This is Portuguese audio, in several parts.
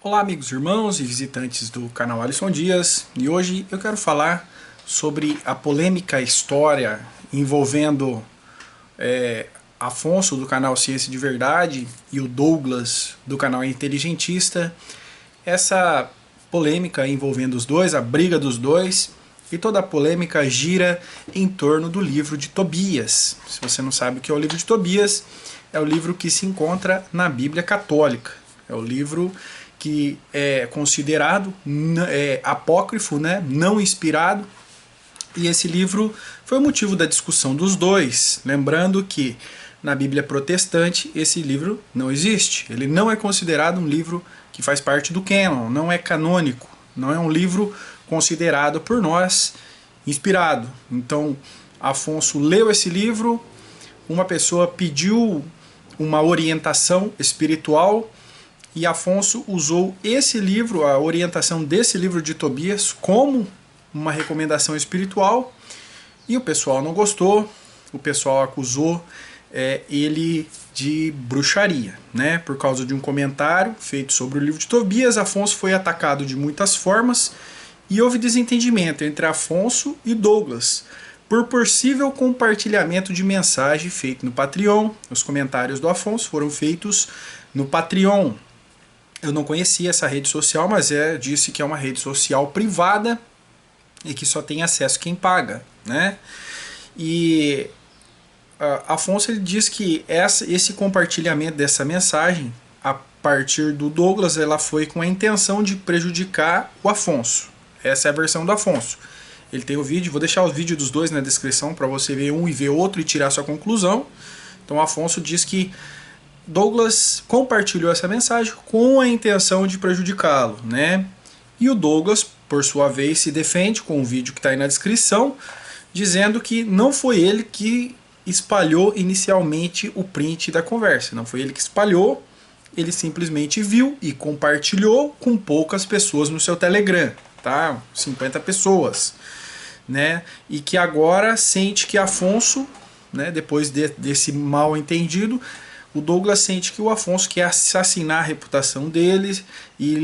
Olá amigos, irmãos e visitantes do canal Alisson Dias, e hoje eu quero falar sobre a polêmica história envolvendo Afonso do canal Ciência de Verdade e o Douglas do canal Inteligentista. Essa polêmica envolvendo os dois, a briga dos dois, e toda a polêmica gira em torno do livro de Tobias. Se você não sabe o que é o livro de Tobias, é o livro que se encontra na Bíblia Católica. É o livro que é considerado apócrifo, né, não inspirado, e esse livro foi o motivo da discussão dos dois, lembrando que na Bíblia protestante esse livro não existe, ele não é considerado um livro que faz parte do cânon, não é canônico, não é um livro considerado por nós inspirado. Então Afonso leu esse livro, uma pessoa pediu uma orientação espiritual, e Afonso usou esse livro, a orientação desse livro de Tobias, como uma recomendação espiritual, e o pessoal não gostou, o pessoal acusou ele de bruxaria, né? Por causa de um comentário feito sobre o livro de Tobias. Afonso foi atacado de muitas formas e houve desentendimento entre Afonso e Douglas por possível compartilhamento de mensagem feito no Patreon. Os comentários do Afonso foram feitos no Patreon. Eu não conhecia essa rede social, mas disse que é uma rede social privada e que só tem acesso quem paga, né? E Afonso ele diz que esse compartilhamento dessa mensagem a partir do Douglas, ela foi com a intenção de prejudicar o Afonso. Essa é a versão do Afonso. Ele tem o vídeo, vou deixar o vídeo dos dois na descrição para você ver um e ver outro e tirar sua conclusão. Então Afonso diz que Douglas compartilhou essa mensagem com a intenção de prejudicá-lo, né? E o Douglas, por sua vez, se defende com o vídeo que está aí na descrição, dizendo que não foi ele que espalhou inicialmente o print da conversa, não foi ele que espalhou, ele simplesmente viu e compartilhou com poucas pessoas no seu Telegram, tá? 50 pessoas, né? E que agora sente que Afonso, né, depois desse mal entendido, o Douglas sente que o Afonso quer assassinar a reputação dele e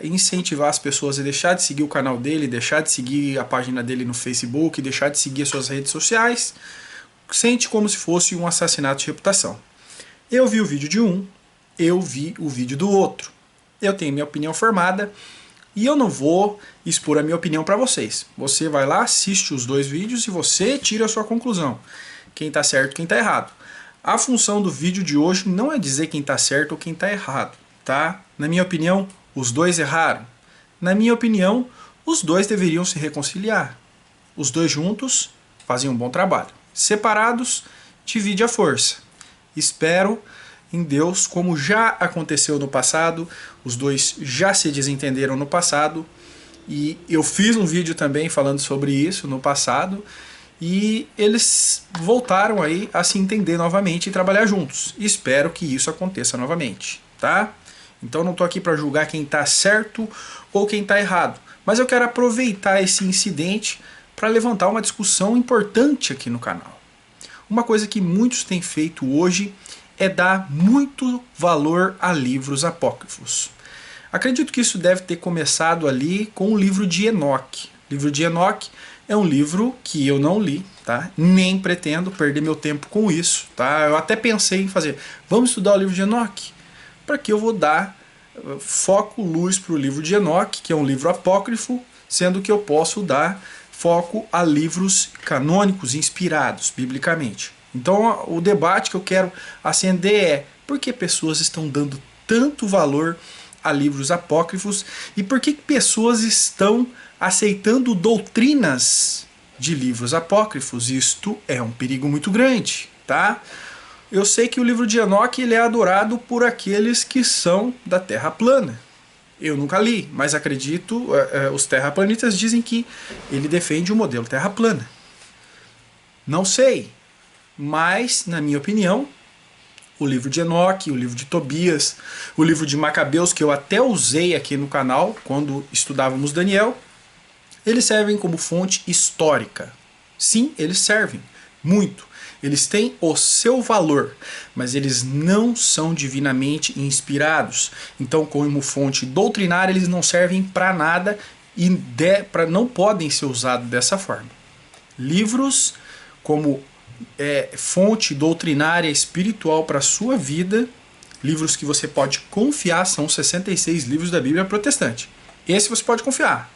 incentivar as pessoas a deixar de seguir o canal dele, deixar de seguir a página dele no Facebook, deixar de seguir as suas redes sociais. Sente como se fosse um assassinato de reputação. Eu vi o vídeo de um, eu vi o vídeo do outro. Eu tenho minha opinião formada e eu não vou expor a minha opinião para vocês. Você vai lá, assiste os dois vídeos e você tira a sua conclusão. Quem está certo, quem está errado. A função do vídeo de hoje não é dizer quem está certo ou quem está errado, tá? Na minha opinião, os dois erraram. Na minha opinião, os dois deveriam se reconciliar. Os dois juntos fazem um bom trabalho. Separados, divide a força. Espero em Deus, como já aconteceu no passado, os dois já se desentenderam no passado, e eu fiz um vídeo também falando sobre isso no passado, e eles voltaram aí a se entender novamente e trabalhar juntos. Espero que isso aconteça novamente, tá? Então não estou aqui para julgar quem está certo ou quem está errado, mas eu quero aproveitar esse incidente para levantar uma discussão importante aqui no canal. Uma coisa que muitos têm feito hoje é dar muito valor a livros apócrifos. Acredito que isso deve ter começado ali com o livro de Enoque. O livro de Enoque é um livro que eu não li, tá? Nem pretendo perder meu tempo com isso, tá? Eu até pensei em fazer, vamos estudar o livro de Enoque? Para que eu vou dar foco, luz para o livro de Enoque, que é um livro apócrifo, sendo que eu posso dar foco a livros canônicos inspirados biblicamente. Então o debate que eu quero acender é por que pessoas estão dando tanto valor a livros apócrifos e por que pessoas estão aceitando doutrinas de livros apócrifos. Isto é um perigo muito grande, tá? Eu sei que o livro de Enoque ele é adorado por aqueles que são da Terra plana. Eu nunca li, mas acredito, os terraplanistas dizem que ele defende o modelo Terra plana. Não sei, mas na minha opinião, o livro de Enoque, o livro de Tobias, o livro de Macabeus, que eu até usei aqui no canal quando estudávamos Daniel, eles servem como fonte histórica. Sim, eles servem muito. Eles têm o seu valor, mas eles não são divinamente inspirados. Então, como fonte doutrinária, eles não servem para nada e não podem ser usados dessa forma. Livros como fonte doutrinária espiritual para a sua vida, livros que você pode confiar, são 66 livros da Bíblia protestante. Esse você pode confiar.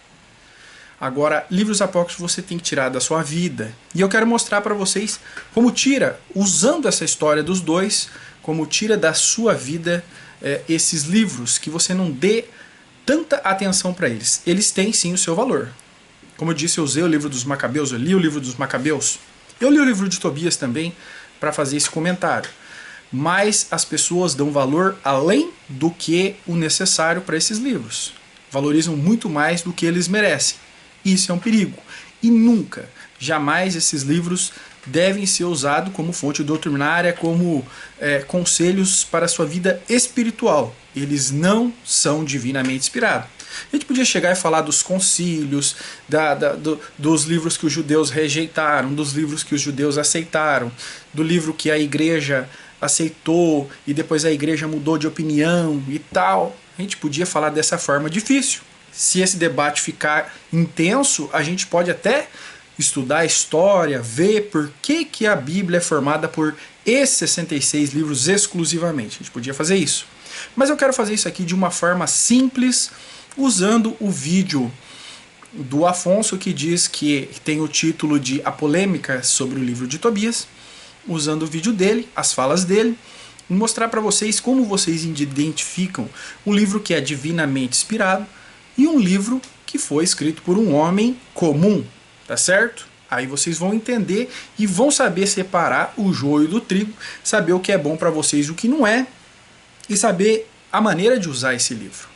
Agora, livros apócrifos você tem que tirar da sua vida. E eu quero mostrar para vocês como tira, usando essa história dos dois, como tira da sua vida esses livros, que você não dê tanta atenção para eles. Eles têm sim o seu valor. Como eu disse, eu usei o livro dos Macabeus, eu li o livro dos Macabeus. Eu li o livro de Tobias também para fazer esse comentário. Mas as pessoas dão valor além do que o necessário para esses livros. Valorizam muito mais do que eles merecem. Isso é um perigo. E nunca, jamais esses livros devem ser usados como fonte doutrinária, como conselhos para a sua vida espiritual. Eles não são divinamente inspirados. A gente podia chegar e falar dos concílios, dos livros que os judeus rejeitaram, dos livros que os judeus aceitaram, do livro que a igreja aceitou e depois a igreja mudou de opinião e tal. A gente podia falar dessa forma difícil. Se esse debate ficar intenso, a gente pode até estudar a história, ver por que a Bíblia é formada por esses 66 livros exclusivamente. A gente podia fazer isso. Mas eu quero fazer isso aqui de uma forma simples, usando o vídeo do Afonso, que diz que tem o título de A Polêmica sobre o livro de Tobias, usando o vídeo dele, as falas dele, e mostrar para vocês como vocês identificam um livro que é divinamente inspirado e um livro que foi escrito por um homem comum, tá certo? Aí vocês vão entender e vão saber separar o joio do trigo, saber o que é bom para vocês e o que não é, e saber a maneira de usar esse livro.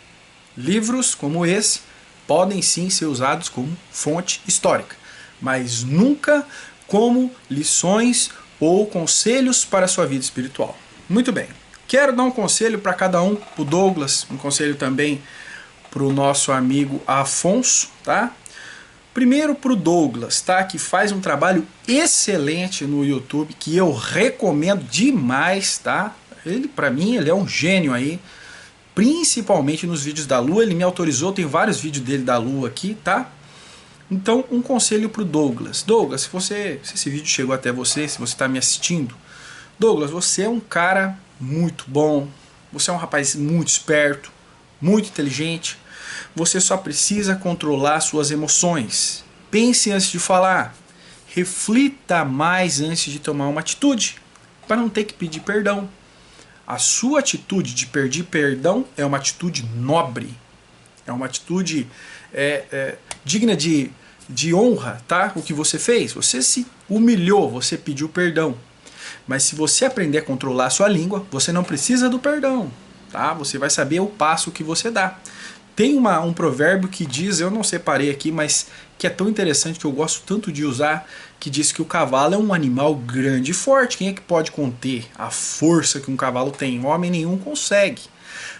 Livros como esse podem sim ser usados como fonte histórica, mas nunca como lições ou conselhos para a sua vida espiritual. Muito bem, quero dar um conselho para cada um, para o Douglas, um conselho também para o nosso amigo Afonso, tá? Primeiro para o Douglas, tá? Que faz um trabalho excelente no YouTube, que eu recomendo demais, tá? Ele, para mim, ele é um gênio aí, principalmente nos vídeos da Lua. Ele me autorizou, tem vários vídeos dele da Lua aqui, tá? Então, um conselho para o Douglas. Douglas, se esse vídeo chegou até você, se você está me assistindo, Douglas, você é um cara muito bom, você é um rapaz muito esperto, muito inteligente, você só precisa controlar suas emoções. Pense antes de falar, reflita mais antes de tomar uma atitude, para não ter que pedir perdão. A sua atitude de pedir perdão é uma atitude nobre, é uma atitude digna de honra, tá? O que você fez, você se humilhou, você pediu perdão. Mas se você aprender a controlar a sua língua, você não precisa do perdão, tá? Você vai saber o passo que você dá. Tem um provérbio que diz, eu não separei aqui, mas que é tão interessante, que eu gosto tanto de usar, que diz que o cavalo é um animal grande e forte. Quem é que pode conter a força que um cavalo tem? Homem nenhum consegue.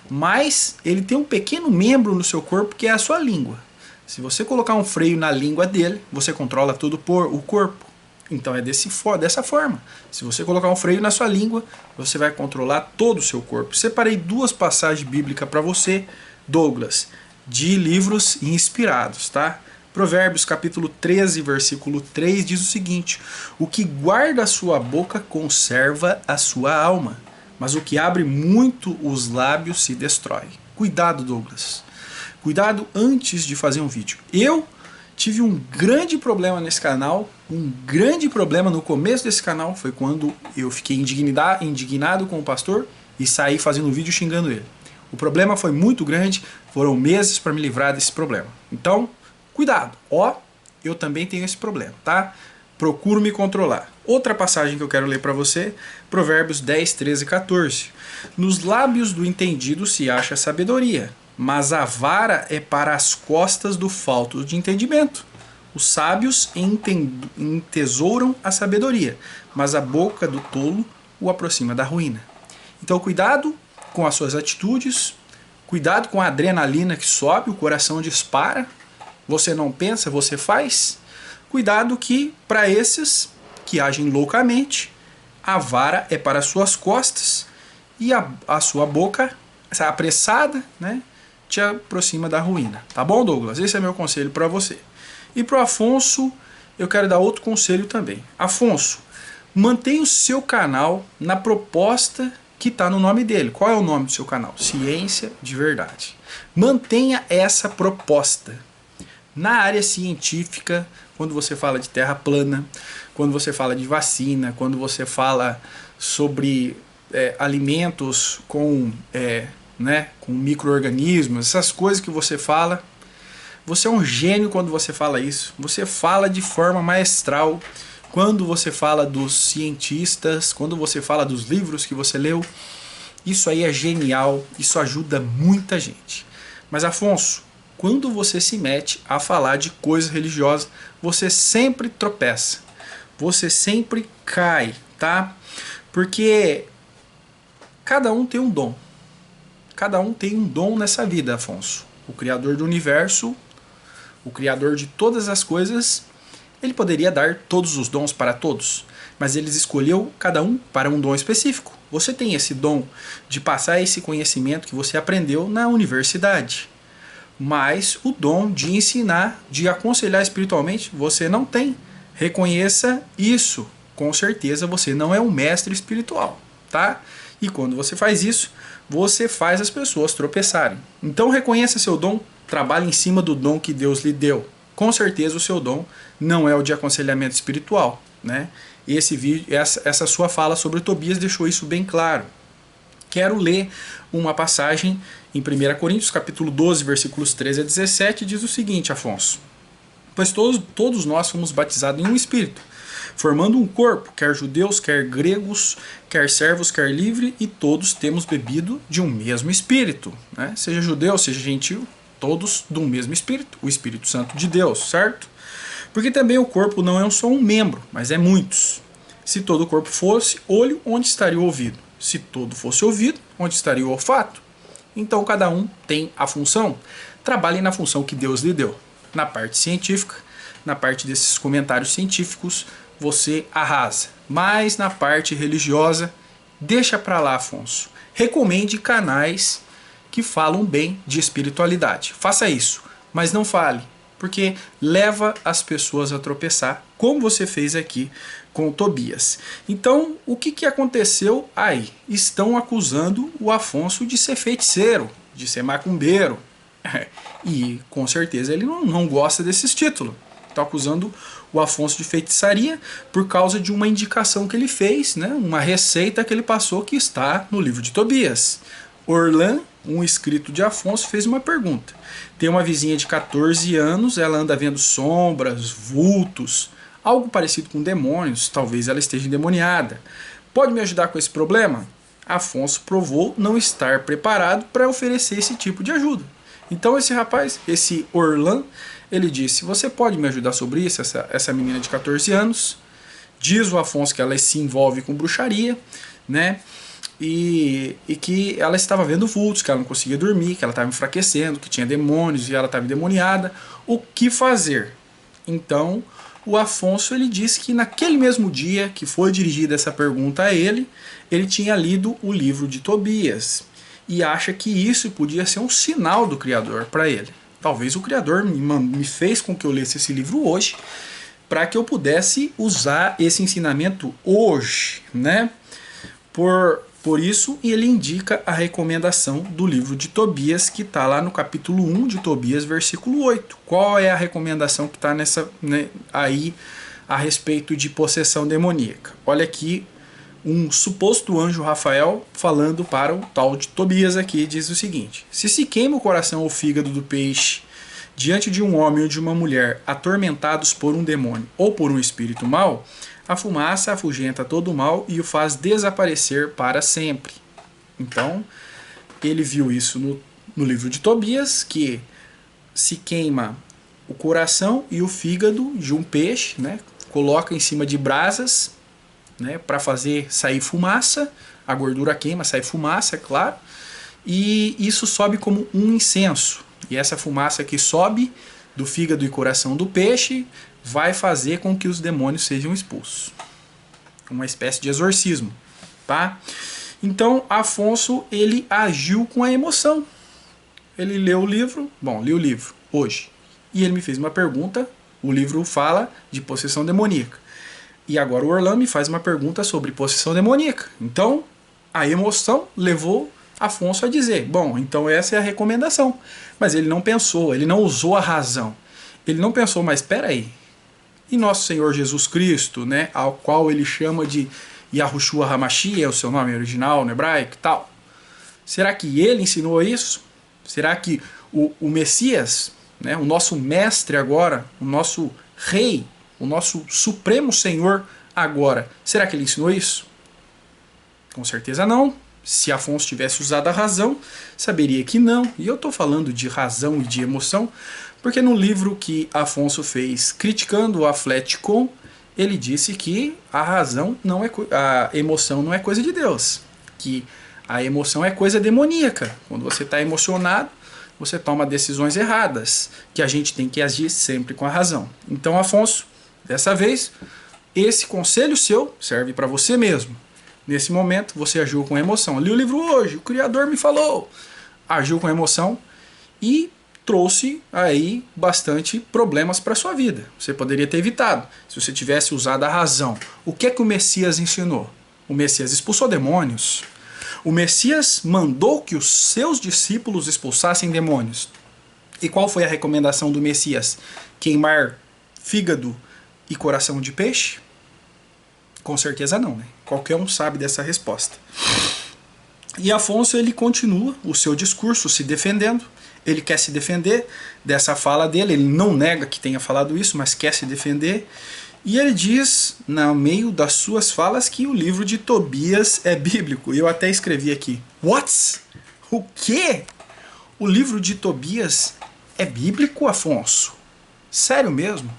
Mas ele tem um pequeno membro no seu corpo que é a sua língua. Se você colocar um freio na língua dele, você controla todo o corpo. Então é dessa forma. Se você colocar um freio na sua língua, você vai controlar todo o seu corpo. Separei duas passagens bíblicas para você, Douglas, de livros inspirados, tá? Provérbios capítulo 13, versículo 3 diz o seguinte: o que guarda a sua boca conserva a sua alma, mas o que abre muito os lábios se destrói. Cuidado, Douglas. Cuidado antes de fazer um vídeo. Eu tive um grande problema nesse canal, um grande problema no começo desse canal, foi quando eu fiquei indignado com o pastor e saí fazendo um vídeo xingando ele. O problema foi muito grande, foram meses para me livrar desse problema. Então, cuidado. Eu também tenho esse problema, tá? Procuro me controlar. Outra passagem que eu quero ler para você, Provérbios 10, 13 e 14. Nos lábios do entendido se acha sabedoria, mas a vara é para as costas do falto de entendimento. Os sábios entesouram a sabedoria, mas a boca do tolo o aproxima da ruína. Então, cuidado com as suas atitudes, cuidado com a adrenalina que sobe, o coração dispara, você não pensa, você faz. Cuidado que para esses que agem loucamente, a vara é para as suas costas e a sua boca, essa apressada, né, te aproxima da ruína. Tá bom, Douglas? Esse é meu conselho para você. E para o Afonso, eu quero dar outro conselho também. Afonso, mantenha o seu canal na proposta que está no nome dele. Qual é o nome do seu canal? Ciência de Verdade. Mantenha essa proposta. Na área científica, quando você fala de terra plana, quando você fala de vacina, quando você fala sobre alimentos com micro-organismos, essas coisas que você fala, você é um gênio quando você fala isso. Você fala de forma maestral. Quando você fala dos cientistas, quando você fala dos livros que você leu, isso aí é genial, isso ajuda muita gente. Mas Afonso, quando você se mete a falar de coisas religiosas, você sempre tropeça, você sempre cai, tá? Porque cada um tem um dom. Cada um tem um dom nessa vida, Afonso. O Criador do Universo, o Criador de todas as coisas, ele poderia dar todos os dons para todos, mas ele escolheu cada um para um dom específico. Você tem esse dom de passar esse conhecimento que você aprendeu na universidade, mas o dom de ensinar, de aconselhar espiritualmente, você não tem. Reconheça isso. Com certeza você não é um mestre espiritual, tá? E quando você faz isso, você faz as pessoas tropeçarem. Então reconheça seu dom, trabalhe em cima do dom que Deus lhe deu. Com certeza o seu dom não é o de aconselhamento espiritual, né? Esse vídeo, essa sua fala sobre Tobias deixou isso bem claro. Quero ler uma passagem em 1 Coríntios, capítulo 12, versículos 13 a 17, diz o seguinte, Afonso: pois todos nós fomos batizados em um Espírito, formando um corpo, quer judeus, quer gregos, quer servos, quer livre, e todos temos bebido de um mesmo Espírito, né? Seja judeu, seja gentil, todos do mesmo Espírito, o Espírito Santo de Deus, certo? Porque também o corpo não é só um membro, mas é muitos. Se todo o corpo fosse olho, onde estaria o ouvido? Se todo fosse ouvido, onde estaria o olfato? Então cada um tem a função. Trabalhe na função que Deus lhe deu. Na parte científica, na parte desses comentários científicos, você arrasa. Mas na parte religiosa, deixa pra lá, Afonso. Recomende canais que falam bem de espiritualidade. Faça isso, mas não fale, porque leva as pessoas a tropeçar, como você fez aqui com o Tobias. Então, o que aconteceu aí? Estão acusando o Afonso de ser feiticeiro, de ser macumbeiro. E com certeza ele não gosta desses títulos. Estão acusando o Afonso de feitiçaria por causa de uma indicação que ele fez, né? Uma receita que ele passou que está no livro de Tobias. Orlan, um inscrito de Afonso, fez uma pergunta. Tem uma vizinha de 14 anos, ela anda vendo sombras, vultos, algo parecido com demônios, talvez ela esteja endemoniada. Pode me ajudar com esse problema? Afonso provou não estar preparado para oferecer esse tipo de ajuda. Então esse rapaz, esse Orlan, ele disse: você pode me ajudar sobre isso, essa menina de 14 anos? Diz o Afonso que ela se envolve com bruxaria, né? E que ela estava vendo vultos, que ela não conseguia dormir, que ela estava enfraquecendo, que tinha demônios e ela estava endemoniada. O que fazer? Então o Afonso, ele disse que naquele mesmo dia que foi dirigida essa pergunta a ele, ele tinha lido o livro de Tobias e acha que isso podia ser um sinal do Criador para ele. Talvez o Criador me fez com que eu lesse esse livro hoje para que eu pudesse usar esse ensinamento hoje, né? Por isso, ele indica a recomendação do livro de Tobias, que está lá no capítulo 1 de Tobias, versículo 8. Qual é a recomendação que está aí a respeito de possessão demoníaca? Olha aqui, um suposto anjo Rafael falando para o tal de Tobias aqui, diz o seguinte: se queima o coração ou fígado do peixe diante de um homem ou de uma mulher atormentados por um demônio ou por um espírito mau, a fumaça afugenta todo o mal e o faz desaparecer para sempre. Então, ele viu isso no livro de Tobias, que se queima o coração e o fígado de um peixe, né? Coloca em cima de brasas, né? Para fazer sair fumaça, a gordura queima, sai fumaça, é claro, e isso sobe como um incenso. E essa fumaça que sobe do fígado e coração do peixe vai fazer com que os demônios sejam expulsos. uma espécie de exorcismo, tá? Então Afonso, ele agiu com a emoção. Ele leu o livro, li o livro hoje, e ele me fez uma pergunta. O livro fala de possessão demoníaca. E agora o Orlando me faz uma pergunta sobre possessão demoníaca. Então, a emoção levou Afonso a dizer, então essa é a recomendação. Mas ele não pensou, ele não usou a razão. Ele não pensou, mas espera aí. E nosso Senhor Jesus Cristo, né, ao qual ele chama de Yahushua HaMashiach, é o seu nome original no hebraico e tal. Será que ele ensinou isso? Será que o Messias, né, o nosso mestre agora, o nosso rei, o nosso supremo Senhor agora, será que ele ensinou isso? Com certeza não. Se Afonso tivesse usado a razão, saberia que não. E eu estou falando de razão e de emoção, porque no livro que Afonso fez criticando o Afleticon, ele disse que a razão não é, a emoção não é coisa de Deus, que a emoção é coisa demoníaca. Quando você está emocionado, você toma decisões erradas, que a gente tem que agir sempre com a razão. Então, Afonso, dessa vez, esse conselho seu serve para você mesmo. Nesse momento, você agiu com emoção. Eu li o livro hoje, o Criador me falou. Agiu com emoção e trouxe aí bastante problemas para a sua vida. Você poderia ter evitado, se você tivesse usado a razão. O que é que o Messias ensinou? O Messias expulsou demônios. O Messias mandou que os seus discípulos expulsassem demônios. E qual foi a recomendação do Messias? Queimar fígado e coração de peixe? Com certeza não, né? Qualquer um sabe dessa resposta. E Afonso, ele continua o seu discurso se defendendo. Ele quer se defender dessa fala dele. Ele não nega que tenha falado isso, mas quer se defender. E ele diz, no meio das suas falas, que o livro de Tobias é bíblico. E eu até escrevi aqui. What? O quê? O livro de Tobias é bíblico, Afonso? Sério mesmo?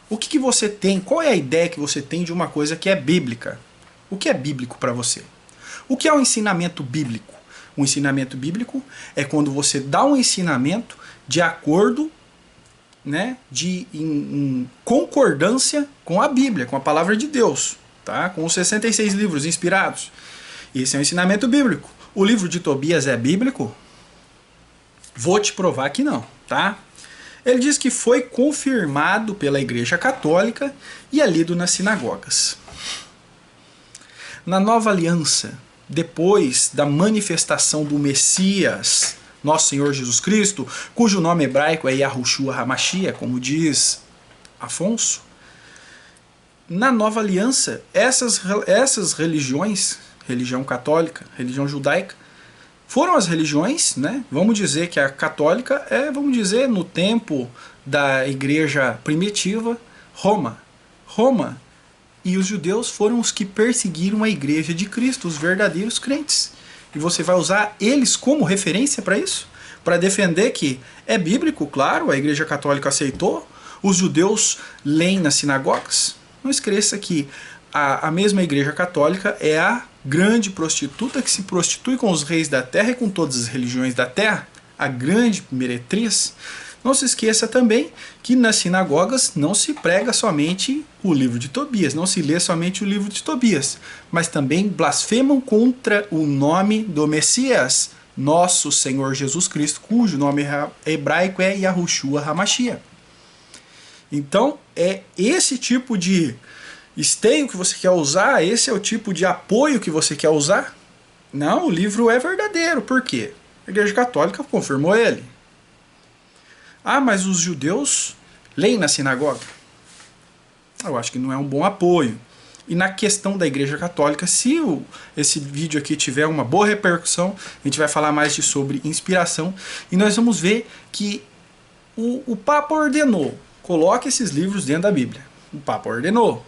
O que você tem? Qual é a ideia que você tem de uma coisa que é bíblica? O que é bíblico para você? O que é um ensinamento bíblico? Um ensinamento bíblico é quando você dá um ensinamento de acordo, né, em concordância com a Bíblia, com a palavra de Deus, tá? Com os 66 livros inspirados. Esse é um ensinamento bíblico. O livro de Tobias é bíblico? Vou te provar que não, tá? Ele diz que foi confirmado pela Igreja Católica e é lido nas sinagogas. Na Nova Aliança, depois da manifestação do Messias, nosso Senhor Jesus Cristo, cujo nome hebraico é Yahushua HaMashiach, como diz Afonso, na Nova Aliança, essas religiões, religião católica, religião judaica, foram as religiões, né? Vamos dizer que a católica é, vamos dizer, no tempo da igreja primitiva, Roma. E os judeus foram os que perseguiram a igreja de Cristo, os verdadeiros crentes. E você vai usar eles como referência para isso? Para defender que é bíblico, claro, a igreja católica aceitou, os judeus leem nas sinagogas. Não esqueça que a mesma igreja católica é a grande prostituta que se prostitui com os reis da terra e com todas as religiões da terra, a grande meretriz. Não se esqueça também que nas sinagogas não se prega somente o livro de Tobias, não se lê somente o livro de Tobias, mas também blasfemam contra o nome do Messias, nosso Senhor Jesus Cristo, cujo nome hebraico é Yahushua HaMashiach. Então, é esse tipo de esteio que você quer usar? Esse é o tipo de apoio que você quer usar? Não, o livro é verdadeiro. Por quê? A Igreja Católica confirmou ele. Ah, mas os judeus leem na sinagoga? Eu acho que não é um bom apoio. E na questão da Igreja Católica, se esse vídeo aqui tiver uma boa repercussão, a gente vai falar mais sobre inspiração. E nós vamos ver que o Papa ordenou, coloque esses livros dentro da Bíblia. O Papa ordenou.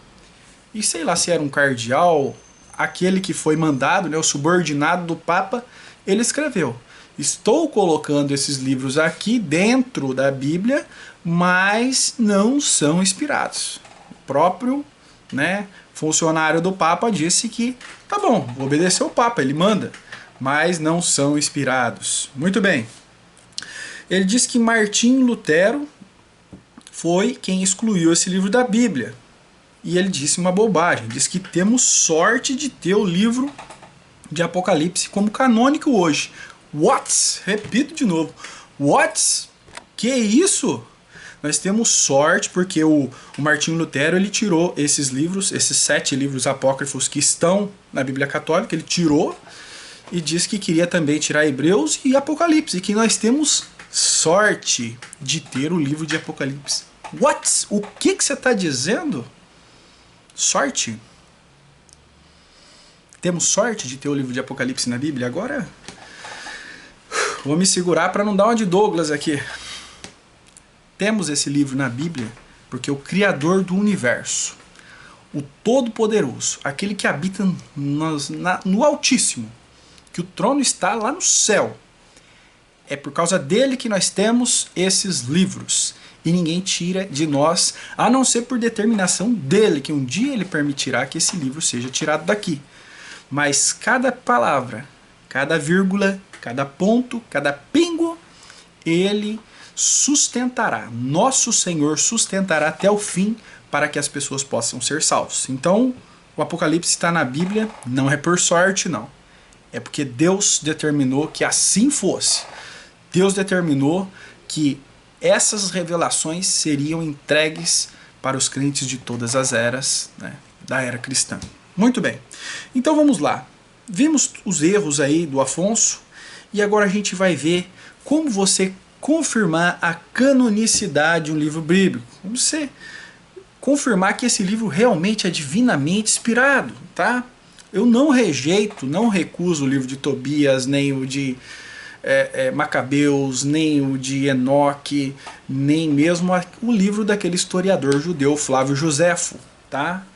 E sei lá se era um cardeal, aquele que foi mandado, né, o subordinado do Papa, ele escreveu: estou colocando esses livros aqui dentro da Bíblia, mas não são inspirados. O próprio, né, funcionário do Papa disse que tá bom, vou obedecer o Papa, ele manda, mas não são inspirados. Muito bem. Ele diz que Martinho Lutero foi quem excluiu esse livro da Bíblia. e ele disse uma bobagem. Diz que temos sorte de ter o livro de Apocalipse como canônico hoje. What? Repito de novo. What? Que isso? Nós temos sorte porque o Martinho Lutero ele tirou esses livros, esses 7 livros apócrifos que estão na Bíblia Católica, ele tirou e disse que queria também tirar Hebreus e Apocalipse, e que nós temos sorte de ter o livro de Apocalipse. What? O que você está dizendo? Sorte? Temos sorte de ter o livro de Apocalipse na Bíblia? Agora vou me segurar para não dar uma de Douglas aqui. Temos esse livro na Bíblia porque o Criador do Universo, o Todo-Poderoso, aquele que habita no Altíssimo, que o trono está lá no céu, é por causa dele que nós temos esses livros. E ninguém tira de nós, a não ser por determinação dele, que um dia ele permitirá que esse livro seja tirado daqui. Mas cada palavra, cada vírgula, cada ponto, cada pingo, ele sustentará, nosso Senhor sustentará até o fim para que as pessoas possam ser salvos. Então, o Apocalipse está na Bíblia, não é por sorte, não. É porque Deus determinou que assim fosse. Deus determinou que essas revelações seriam entregues para os crentes de todas as eras, né, da era cristã. Muito bem. Então vamos lá. Vimos os erros aí do Afonso e agora a gente vai ver como você confirmar a canonicidade de um livro bíblico. Como você confirmar que esse livro realmente é divinamente inspirado, tá? Eu não rejeito, não recuso o livro de Tobias, nem o de Macabeus, nem o de Enoque, nem mesmo o livro daquele historiador judeu Flávio Joséfo, tá?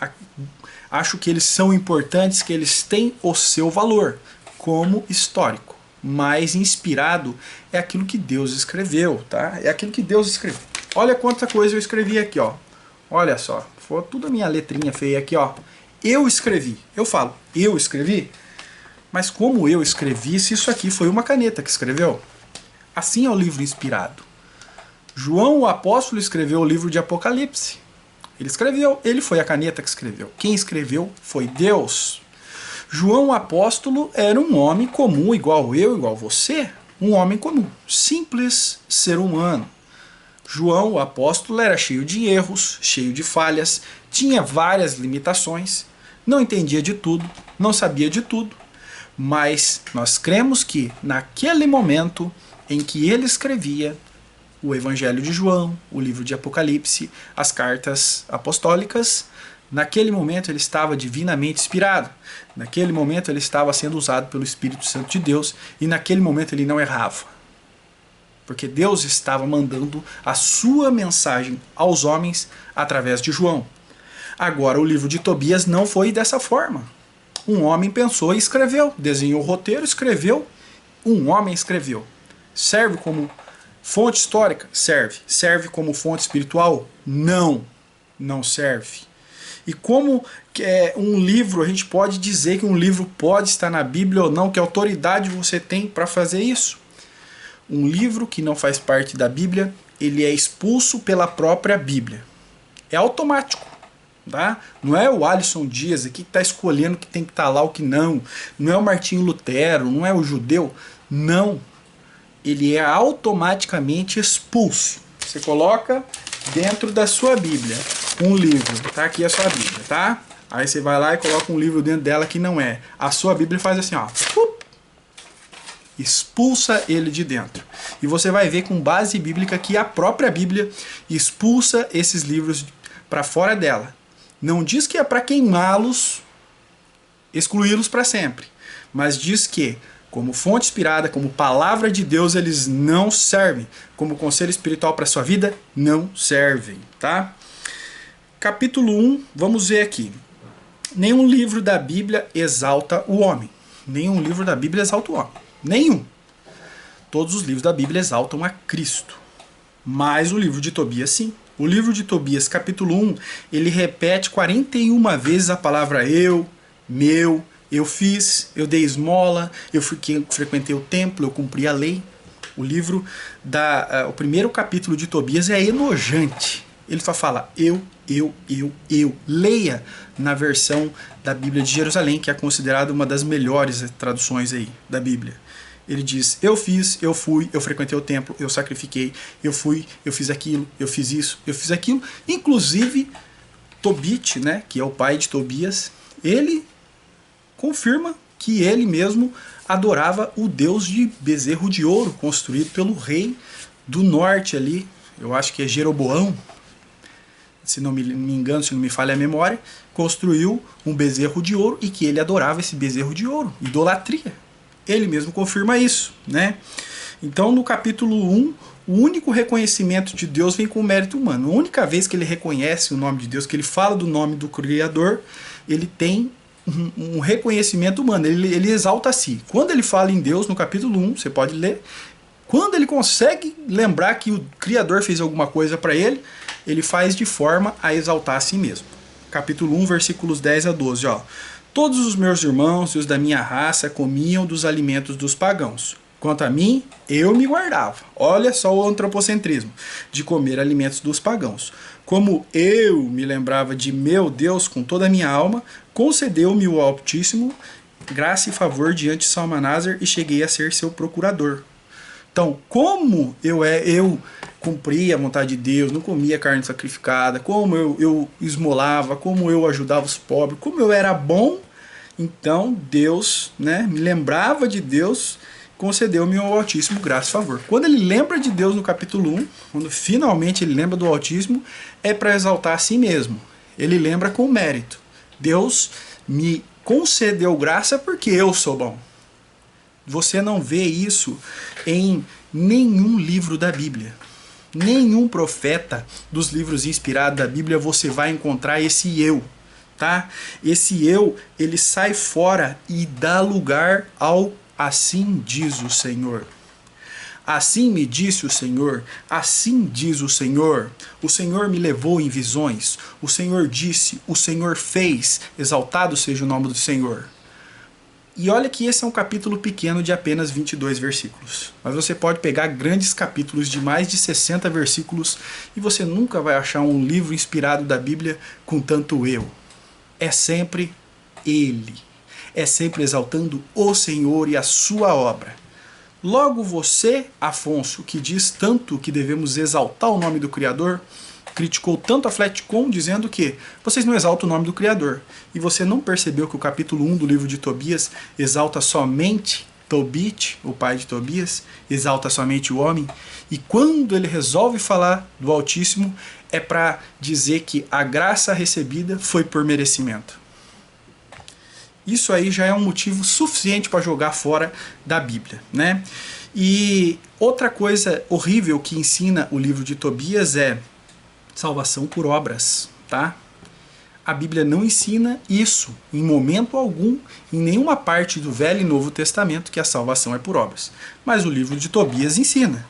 Acho que eles são importantes, que eles têm o seu valor como histórico. Mas inspirado é aquilo que Deus escreveu, tá? É aquilo que Deus escreveu. Olha quanta coisa eu escrevi aqui, ó. Olha só, foi tudo a minha letrinha feia aqui, ó. Eu escrevi. Eu falo, eu escrevi? Mas como eu escrevi, se isso aqui foi uma caneta que escreveu? Assim é o livro inspirado. João, o apóstolo, escreveu o livro de Apocalipse. Ele escreveu, ele foi a caneta que escreveu. Quem escreveu foi Deus. João, o apóstolo, era um homem comum, igual eu, igual você. Um homem comum, simples ser humano. João, o apóstolo, era cheio de erros, cheio de falhas, tinha várias limitações, não entendia de tudo, não sabia de tudo. Mas nós cremos que naquele momento em que ele escrevia o Evangelho de João, o livro de Apocalipse, as cartas apostólicas, naquele momento ele estava divinamente inspirado. Naquele momento ele estava sendo usado pelo Espírito Santo de Deus e naquele momento ele não errava. Porque Deus estava mandando a sua mensagem aos homens através de João. Agora o livro de Tobias não foi dessa forma. Um homem pensou e escreveu, desenhou o roteiro, escreveu, um homem escreveu. Serve como fonte histórica? Serve. Serve como fonte espiritual? Não, não serve. E como um livro, a gente pode dizer que um livro pode estar na Bíblia ou não? Que autoridade você tem para fazer isso? Um livro que não faz parte da Bíblia, ele é expulso pela própria Bíblia. É automático. Tá? Não é o Alisson Dias aqui que está escolhendo o que tem que estar lá, o que não. Não é o Martinho Lutero, não é o judeu. Não. Ele é automaticamente expulso. Você coloca dentro da sua Bíblia um livro. Tá aqui a sua Bíblia, tá? Aí você vai lá e coloca um livro dentro dela que não é. A sua Bíblia faz assim, ó. Expulsa ele de dentro. E você vai ver com base bíblica que a própria Bíblia expulsa esses livros para fora dela. Não diz que é para queimá-los, excluí-los para sempre. Mas diz que, como fonte inspirada, como palavra de Deus, eles não servem. Como conselho espiritual para a sua vida, não servem. Tá? Capítulo 1, vamos ver aqui. Nenhum livro da Bíblia exalta o homem. Nenhum livro da Bíblia exalta o homem. Nenhum. Todos os livros da Bíblia exaltam a Cristo. Mas o livro de Tobias, sim. O livro de Tobias, capítulo 1, ele repete 41 vezes a palavra eu, meu, eu fiz, eu dei esmola, eu frequentei o templo, eu cumpri a lei. O primeiro capítulo de Tobias é enojante. Ele só fala eu. Leia na versão da Bíblia de Jerusalém, que é considerada uma das melhores traduções aí da Bíblia. Ele diz, eu fiz, eu fui, eu frequentei o templo, eu sacrifiquei, eu fui, eu fiz aquilo, eu fiz isso, eu fiz aquilo. Inclusive, Tobit, né, que é o pai de Tobias, ele confirma que ele mesmo adorava o deus de bezerro de ouro, construído pelo rei do norte ali, eu acho que é Jeroboão, se não me engano, se não me falha a memória, construiu um bezerro de ouro e que ele adorava esse bezerro de ouro, idolatria. Ele mesmo confirma isso, né? Então, no capítulo 1, o único reconhecimento de Deus vem com o mérito humano. A única vez que ele reconhece o nome de Deus, que ele fala do nome do Criador, ele tem um reconhecimento humano, ele exalta a si. Quando ele fala em Deus, no capítulo 1, você pode ler, quando ele consegue lembrar que o Criador fez alguma coisa para ele, ele faz de forma a exaltar a si mesmo. Capítulo 1, versículos 10 a 12, ó. Todos os meus irmãos e os da minha raça comiam dos alimentos dos pagãos. Quanto a mim, eu me guardava. Olha só o antropocentrismo, de comer alimentos dos pagãos. Como eu me lembrava de meu Deus com toda a minha alma, concedeu-me o Altíssimo graça e favor diante de Salmaneser e cheguei a ser seu procurador. Então, como eu cumpria a vontade de Deus, não comia carne sacrificada, como eu esmolava, como eu ajudava os pobres, como eu era bom, então Deus, né, me lembrava de Deus, concedeu-me o Altíssimo graça e favor. Quando ele lembra de Deus no capítulo 1, quando finalmente ele lembra do Altíssimo, é para exaltar a si mesmo. Ele lembra com mérito. Deus me concedeu graça porque eu sou bom. Você não vê isso em nenhum livro da Bíblia. Nenhum profeta dos livros inspirados da Bíblia você vai encontrar esse eu, tá? Esse eu, ele sai fora e dá lugar ao assim diz o Senhor. Assim me disse o Senhor, assim diz o Senhor me levou em visões, o Senhor disse, o Senhor fez, exaltado seja o nome do Senhor. E olha que esse é um capítulo pequeno de apenas 22 versículos. Mas você pode pegar grandes capítulos de mais de 60 versículos e você nunca vai achar um livro inspirado da Bíblia com tanto eu. É sempre Ele. É sempre exaltando o Senhor e a sua obra. Logo você, Afonso, que diz tanto que devemos exaltar o nome do Criador, criticou tanto a Flatcom dizendo que vocês não exaltam o nome do Criador. E você não percebeu que o capítulo 1 do livro de Tobias exalta somente Tobit, o pai de Tobias, exalta somente o homem. E quando ele resolve falar do Altíssimo, é para dizer que a graça recebida foi por merecimento. Isso aí já é um motivo suficiente para jogar fora da Bíblia, né? E outra coisa horrível que ensina o livro de Tobias é salvação por obras, tá? A Bíblia não ensina isso em momento algum, em nenhuma parte do Velho e Novo Testamento, que a salvação é por obras. Mas o livro de Tobias ensina.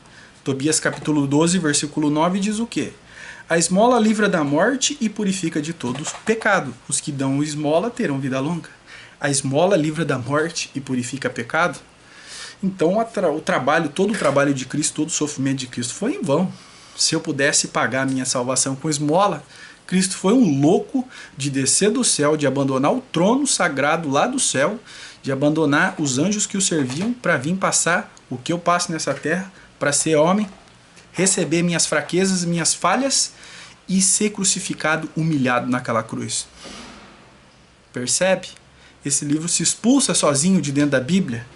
Tobias capítulo 12, versículo 9 diz o quê? A esmola livra da morte e purifica de todos pecado. Os que dão esmola terão vida longa. A esmola livra da morte e purifica pecado. Então todo o trabalho de Cristo, todo o sofrimento de Cristo foi em vão. Se eu pudesse pagar a minha salvação com esmola, Cristo foi um louco de descer do céu, de abandonar o trono sagrado lá do céu, de abandonar os anjos que o serviam para vir passar o que eu passo nessa terra, para ser homem, receber minhas fraquezas, minhas falhas e ser crucificado, humilhado naquela cruz. Percebe? Esse livro se expulsa sozinho de dentro da Bíblia.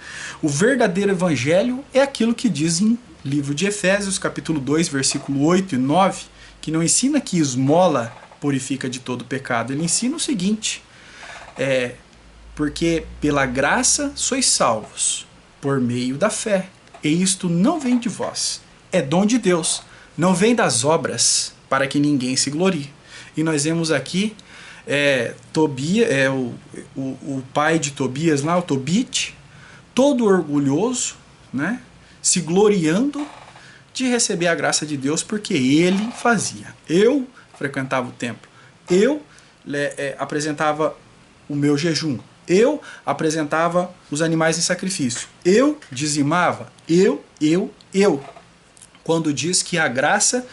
O verdadeiro evangelho é aquilo que diz em livro de Efésios, capítulo 2, versículo 8 e 9, que não ensina que esmola purifica de todo pecado. Ele ensina o seguinte, porque pela graça sois salvos, por meio da fé. E isto não vem de vós, é dom de Deus, não vem das obras, para que ninguém se glorie. E nós vemos aqui Tobias, o pai de Tobias lá, o Tobit, todo orgulhoso, né? Se gloriando de receber a graça de Deus, porque ele fazia. Eu frequentava o templo, eu apresentava o meu jejum, eu apresentava os animais em sacrifício, eu dizimava, eu. Quando diz que a graça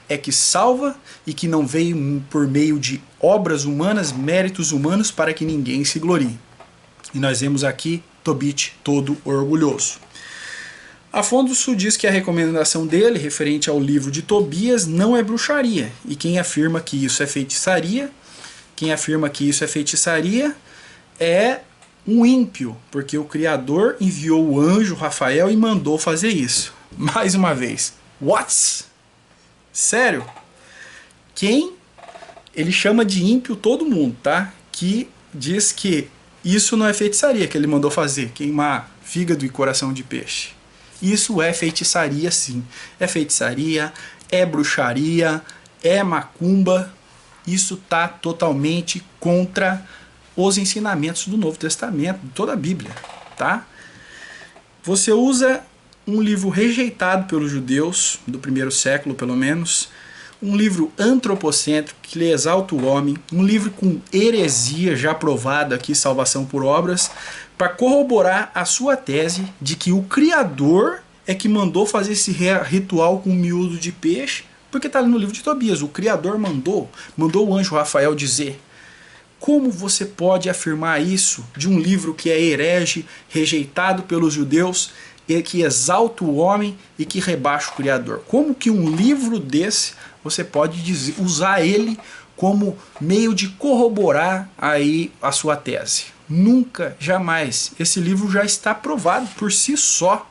é que salva e que não veio por meio de obras humanas, méritos humanos, para que ninguém se glorie. E nós vemos aqui Tobit todo orgulhoso. Afonso diz que a recomendação dele, referente ao livro de Tobias, não é bruxaria. E quem afirma que isso é feitiçaria, é um ímpio, porque o Criador enviou o anjo Rafael e mandou fazer isso. Mais uma vez, what? Sério? Quem? Ele chama de ímpio todo mundo, tá? Que diz que isso não é feitiçaria que ele mandou fazer, queimar fígado e coração de peixe. Isso é feitiçaria, sim. É feitiçaria, é bruxaria, é macumba. Isso está totalmente contra os ensinamentos do Novo Testamento, de toda a Bíblia, tá? Você usa um livro rejeitado pelos judeus, do primeiro século pelo menos, um livro antropocêntrico que lhe exalta o homem, um livro com heresia já provada aqui, salvação por obras, para corroborar a sua tese de que o Criador é que mandou fazer esse ritual com miúdo de peixe, porque está ali no livro de Tobias, o Criador mandou o anjo Rafael dizer. Como você pode afirmar isso de um livro que é herege, rejeitado pelos judeus, e que exalta o homem e que rebaixa o Criador? Como que um livro desse você pode usar ele como meio de corroborar aí a sua tese? Nunca, jamais. Esse livro já está provado por si só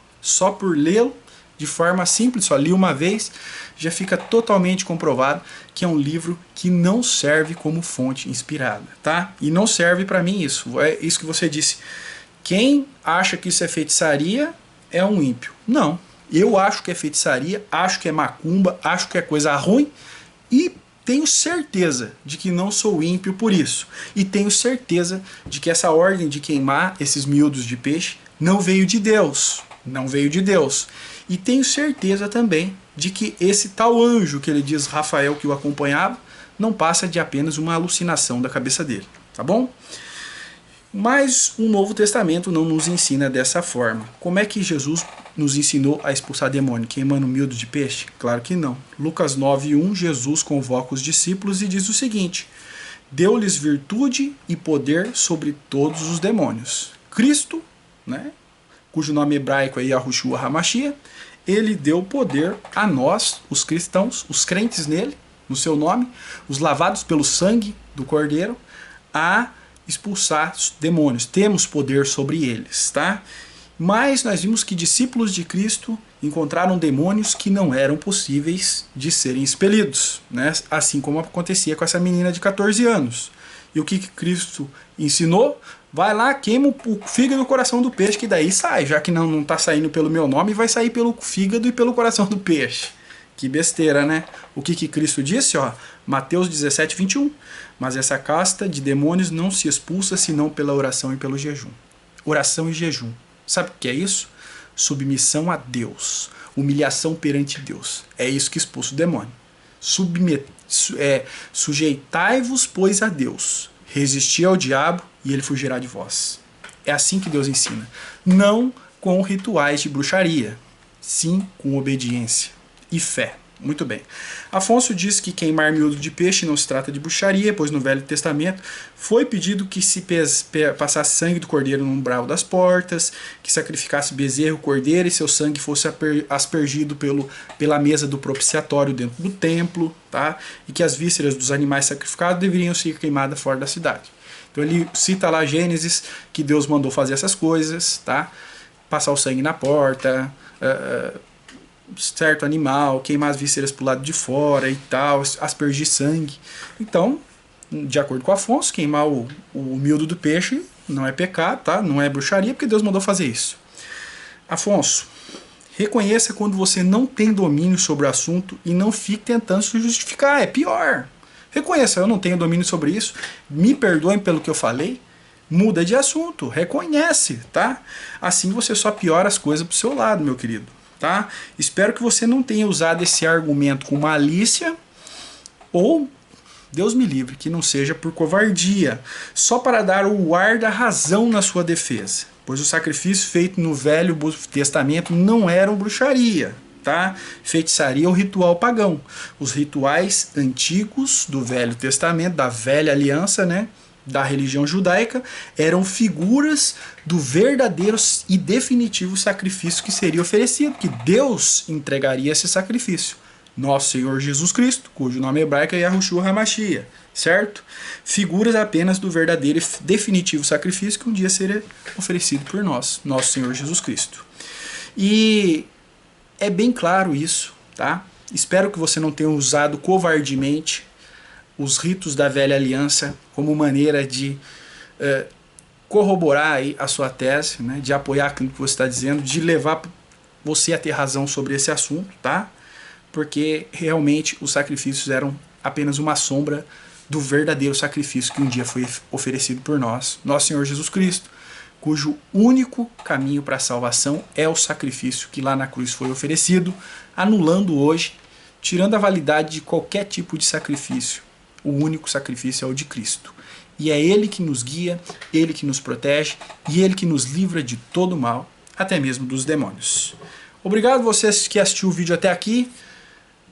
por lê-lo de forma simples, só li uma vez, já fica totalmente comprovado que é um livro que não serve como fonte inspirada, tá? E não serve para mim isso. É isso que você disse. Quem acha que isso é feitiçaria é um ímpio. Não. Eu acho que é feitiçaria, acho que é macumba, acho que é coisa ruim e tenho certeza de que não sou ímpio por isso. E tenho certeza de que essa ordem de queimar esses miúdos de peixe não veio de Deus. Não veio de Deus. E tenho certeza também de que esse tal anjo que ele diz Rafael que o acompanhava não passa de apenas uma alucinação da cabeça dele. Tá bom? Mas o Novo Testamento não nos ensina dessa forma. Como é que Jesus nos ensinou a expulsar demônio? Queimando miúdo de peixe? Claro que não. Lucas 9:1, Jesus convoca os discípulos e diz o seguinte: deu-lhes virtude e poder sobre todos os demônios. Cristo, né, cujo nome hebraico é Yahushua HaMashiach, ele deu poder a nós, os cristãos, os crentes nele, no seu nome, os lavados pelo sangue do Cordeiro, a expulsar demônios. Temos poder sobre eles, tá? Mas nós vimos que discípulos de Cristo encontraram demônios que não eram possíveis de serem expelidos, né? Assim como acontecia com essa menina de 14 anos. E o que Cristo ensinou? Vai lá, queima o fígado e o coração do peixe, que daí sai, já que não está saindo pelo meu nome, vai sair pelo fígado e pelo coração do peixe. Que besteira, né? O que Cristo disse? Ó, Mateus 17:21. Mas essa casta de demônios não se expulsa senão pela oração e pelo jejum. Oração e jejum. Sabe o que é isso? Submissão a Deus. Humilhação perante Deus. É isso que expulsa o demônio. Sujeitai-vos, pois, a Deus. Resisti ao diabo e ele fugirá de vós. É assim que Deus ensina. Não com rituais de bruxaria, sim com obediência e fé. Muito bem. Afonso diz que queimar miúdo de peixe não se trata de bruxaria, pois no Velho Testamento foi pedido que se passasse sangue do cordeiro no umbral das portas, que sacrificasse bezerro, cordeiro e seu sangue fosse aspergido pela mesa do propiciatório dentro do templo, tá? E que as vísceras dos animais sacrificados deveriam ser queimadas fora da cidade. Então ele cita lá Gênesis que Deus mandou fazer essas coisas, tá? Passar o sangue na porta, certo animal, queimar as vísceras para o lado de fora e tal, aspergir sangue. Então, de acordo com Afonso, queimar o miúdo do peixe não é pecado, tá? Não é bruxaria, porque Deus mandou fazer isso. Afonso, reconheça quando você não tem domínio sobre o assunto e não fique tentando se justificar, é pior. Reconheça, eu não tenho domínio sobre isso, me perdoem pelo que eu falei, muda de assunto, reconhece, tá? Assim você só piora as coisas pro seu lado, meu querido. Tá? Espero que você não tenha usado esse argumento com malícia ou, Deus me livre, que não seja por covardia, só para dar o ar da razão na sua defesa, pois o sacrifício feito no Velho Testamento não era bruxaria, tá? Feitiçaria ou ritual pagão. Os rituais antigos do Velho Testamento, da Velha Aliança, né? Da religião judaica, eram figuras do verdadeiro e definitivo sacrifício que seria oferecido, que Deus entregaria esse sacrifício. Nosso Senhor Jesus Cristo, cujo nome hebraico é Yahushua HaMashiach, certo? Figuras apenas do verdadeiro e definitivo sacrifício que um dia seria oferecido por nós, nosso Senhor Jesus Cristo. E é bem claro isso, tá? Espero que você não tenha usado covardemente os ritos da velha aliança como maneira de corroborar aí a sua tese, né, de apoiar aquilo que você está dizendo, de levar você a ter razão sobre esse assunto, tá? Porque realmente os sacrifícios eram apenas uma sombra do verdadeiro sacrifício que um dia foi oferecido por nós, nosso Senhor Jesus Cristo, cujo único caminho para a salvação é o sacrifício que lá na cruz foi oferecido, anulando hoje, tirando a validade de qualquer tipo de sacrifício. O único sacrifício é o de Cristo. E é Ele que nos guia, Ele que nos protege e Ele que nos livra de todo mal, até mesmo dos demônios. Obrigado a vocês que assistiu o vídeo até aqui.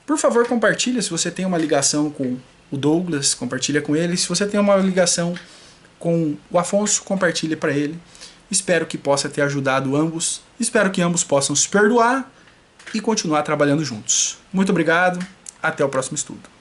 Por favor, compartilha se você tem uma ligação com o Douglas, compartilha com ele. Se você tem uma ligação com o Afonso, compartilha para ele. Espero que possa ter ajudado ambos. Espero que ambos possam se perdoar e continuar trabalhando juntos. Muito obrigado. Até o próximo estudo.